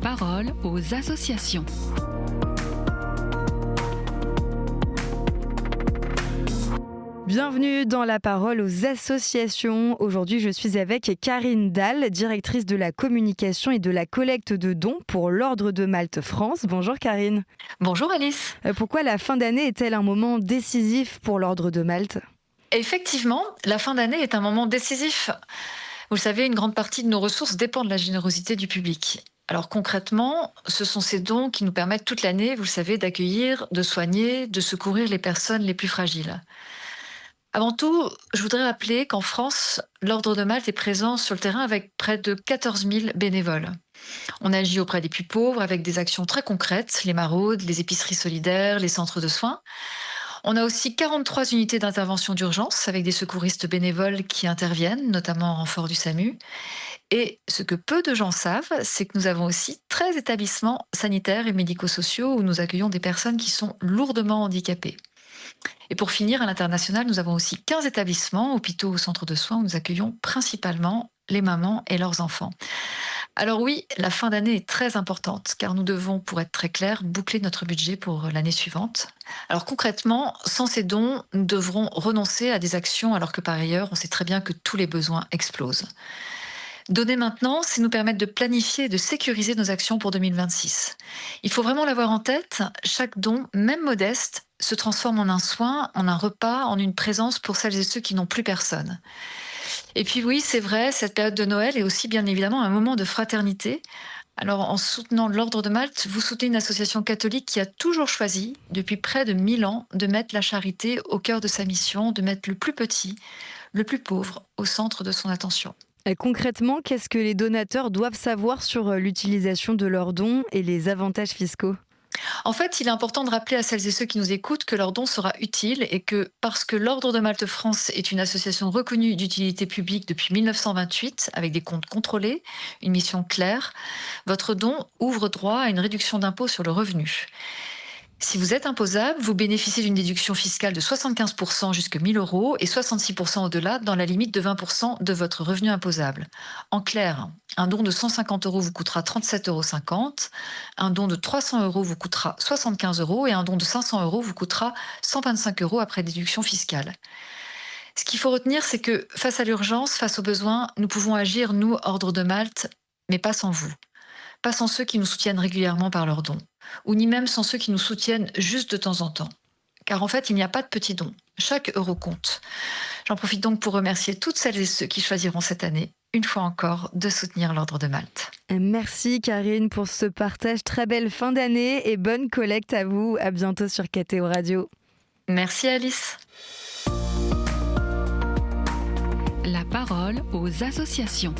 parole aux associations. Bienvenue dans La Parole aux associations. Aujourd'hui, je suis avec Karine Dahl, directrice de la communication et de la collecte de dons pour l'Ordre de Malte France. Bonjour Karine. Bonjour Alice. Pourquoi la fin d'année est-elle un moment décisif pour l'Ordre de Malte ? Effectivement, la fin d'année est un moment décisif. Vous le savez, une grande partie de nos ressources dépend de la générosité du public. Alors concrètement, ce sont ces dons qui nous permettent toute l'année, vous le savez, d'accueillir, de soigner, de secourir les personnes les plus fragiles. Avant tout, je voudrais rappeler qu'en France, l'Ordre de Malte est présent sur le terrain avec près de 14 000 bénévoles. On agit auprès des plus pauvres avec des actions très concrètes, les maraudes, les épiceries solidaires, les centres de soins. On a aussi 43 unités d'intervention d'urgence avec des secouristes bénévoles qui interviennent, notamment en renfort du SAMU. Et ce que peu de gens savent, c'est que nous avons aussi 13 établissements sanitaires et médico-sociaux où nous accueillons des personnes qui sont lourdement handicapées. Et pour finir, à l'international, nous avons aussi 15 établissements, hôpitaux ou centres de soins où nous accueillons principalement les mamans et leurs enfants. Alors oui, la fin d'année est très importante car nous devons, pour être très clair, boucler notre budget pour l'année suivante. Alors concrètement, sans ces dons, nous devrons renoncer à des actions alors que par ailleurs, on sait très bien que tous les besoins explosent. Donner maintenant, c'est nous permettre de planifier et de sécuriser nos actions pour 2026. Il faut vraiment l'avoir en tête, chaque don, même modeste, se transforme en un soin, en un repas, en une présence pour celles et ceux qui n'ont plus personne. Et puis oui, c'est vrai, cette période de Noël est aussi bien évidemment un moment de fraternité. Alors en soutenant l'Ordre de Malte, vous soutenez une association catholique qui a toujours choisi, depuis près de 1000 ans, de mettre la charité au cœur de sa mission, de mettre le plus petit, le plus pauvre, au centre de son attention. Et concrètement, qu'est-ce que les donateurs doivent savoir sur l'utilisation de leurs dons et les avantages fiscaux ? En fait, il est important de rappeler à celles et ceux qui nous écoutent que leur don sera utile et que parce que l'Ordre de Malte France est une association reconnue d'utilité publique depuis 1928 avec des comptes contrôlés, une mission claire, votre don ouvre droit à une réduction d'impôt sur le revenu. Si vous êtes imposable, vous bénéficiez d'une déduction fiscale de 75% jusqu'à 1 000 € et 66% au-delà dans la limite de 20% de votre revenu imposable. En clair, un don de 150 € vous coûtera 37,50 €, un don de 300 € vous coûtera 75 € et un don de 500 € vous coûtera 125 € après déduction fiscale. Ce qu'il faut retenir, c'est que face à l'urgence, face aux besoins, nous pouvons agir, nous, Ordre de Malte, mais pas sans vous. Pas sans ceux qui nous soutiennent régulièrement par leurs dons, ou ni même sans ceux qui nous soutiennent juste de temps en temps. Car en fait, il n'y a pas de petits dons. Chaque euro compte. J'en profite donc pour remercier toutes celles et ceux qui choisiront cette année, une fois encore, de soutenir l'Ordre de Malte. Merci Karine pour ce partage. Très belle fin d'année et bonne collecte à vous. À bientôt sur KTO Radio. Merci Alice. La parole aux associations.